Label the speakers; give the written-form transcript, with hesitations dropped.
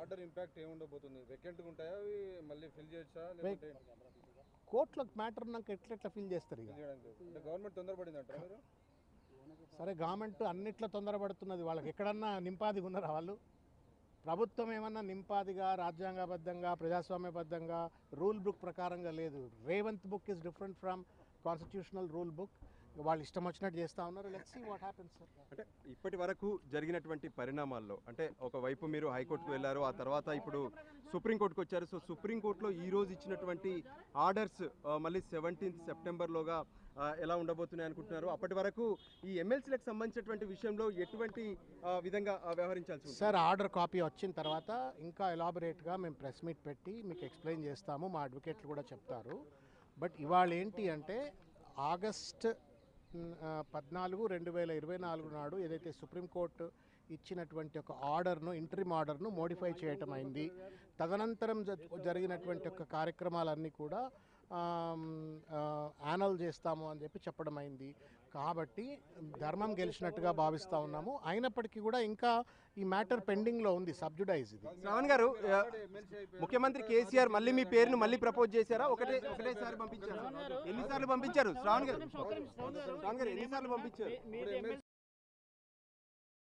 Speaker 1: Order impact ఏముండబోతుంది? వేకెంట్గా ఉంటాయా అవి, మళ్ళీ ఫిల్ చేయొచ్చా లేకపోతే
Speaker 2: కోర్టులో మ్యాటర్ ఉన్నాక ఎట్లా ఫిల్ చేస్తారు ఇక?
Speaker 1: అంటే గవర్నమెంట్ తొందరపడింది అంటారా మీరు?
Speaker 2: సరే గవర్నమెంట్ అన్నిట్లో తొందరపడుతున్నది, వాళ్ళకి ఎక్కడన్నా నింపాదిగా ఉన్నారా వాళ్ళు? ప్రభుత్వం ఏమన్నా నింపాదిగా రాజ్యాంగబద్ధంగా ప్రజాస్వామ్యబద్ధంగా రూల్ బుక్ ప్రకారంగా లేదు. Revanth book is different from constitutional rule book. వాళ్ళు ఇష్టం వచ్చినట్టు చేస్తూ ఉన్నారు. Let's see what happens sir.
Speaker 3: అంటే ఇప్పటి వరకు జరిగినటువంటి పరిణామాల్లో అంటే ఒకవైపు మీరు హైకోర్టుకు వెళ్ళారు, ఆ తర్వాత ఇప్పుడు సుప్రీంకోర్టుకు వచ్చారు. సో సుప్రీంకోర్టులో ఈ రోజు ఇచ్చినటువంటి ఆర్డర్స్ మళ్ళీ 17th సెప్టెంబర్లోగా ఎలా ఉండబోతున్నాయి అనుకుంటున్నారు? అప్పటి వరకు ఈ ఎమ్మెల్సీలకు సంబంధించినటువంటి విషయంలో ఎటువంటి విధంగా వ్యవహరించాల్సి ఉంటుంది?
Speaker 2: సార్ ఆర్డర్ కాపీ వచ్చిన తర్వాత ఇంకా ఎలాబొరేట్గా మేము ప్రెస్ మీట్ పెట్టి మీకు ఎక్స్ప్లెయిన్ చేస్తాము, మా అడ్వకేట్లు కూడా చెప్తారు. బట్ ఇవాళ ఏంటి అంటే ఆగస్ట్ 14, 2024 నాడు ఏదైతే సుప్రీంకోర్టు ఇచ్చినటువంటి ఒక ఆర్డర్ను, ఇంటరిమ్ ఆర్డర్ను మోడిఫై చేయటం అయింది. తదనంతరం జరిగినటువంటి ఒక కార్యక్రమాలన్నీ కూడా యానల్ చేస్తాము అని చెప్పడం అయింది. కాబట్టి ధర్మం గెలిచినట్టుగా భావిస్తూ ఉన్నాము. అయినప్పటికీ కూడా ఇంకా ఈ మ్యాటర్ పెండింగ్లో ఉంది, సబ్జుడైజ్. ఇది
Speaker 3: శ్రావణ్ గారు, ముఖ్యమంత్రి కేసీఆర్ మళ్ళీ మీ పేరును మళ్ళీ ప్రపోజ్ చేశారా? ఒకటేసారి పంపించారు? ఎన్నిసార్లు పంపించారు శ్రావణ్ గారు? ఎన్నిసార్లు పంపించారు?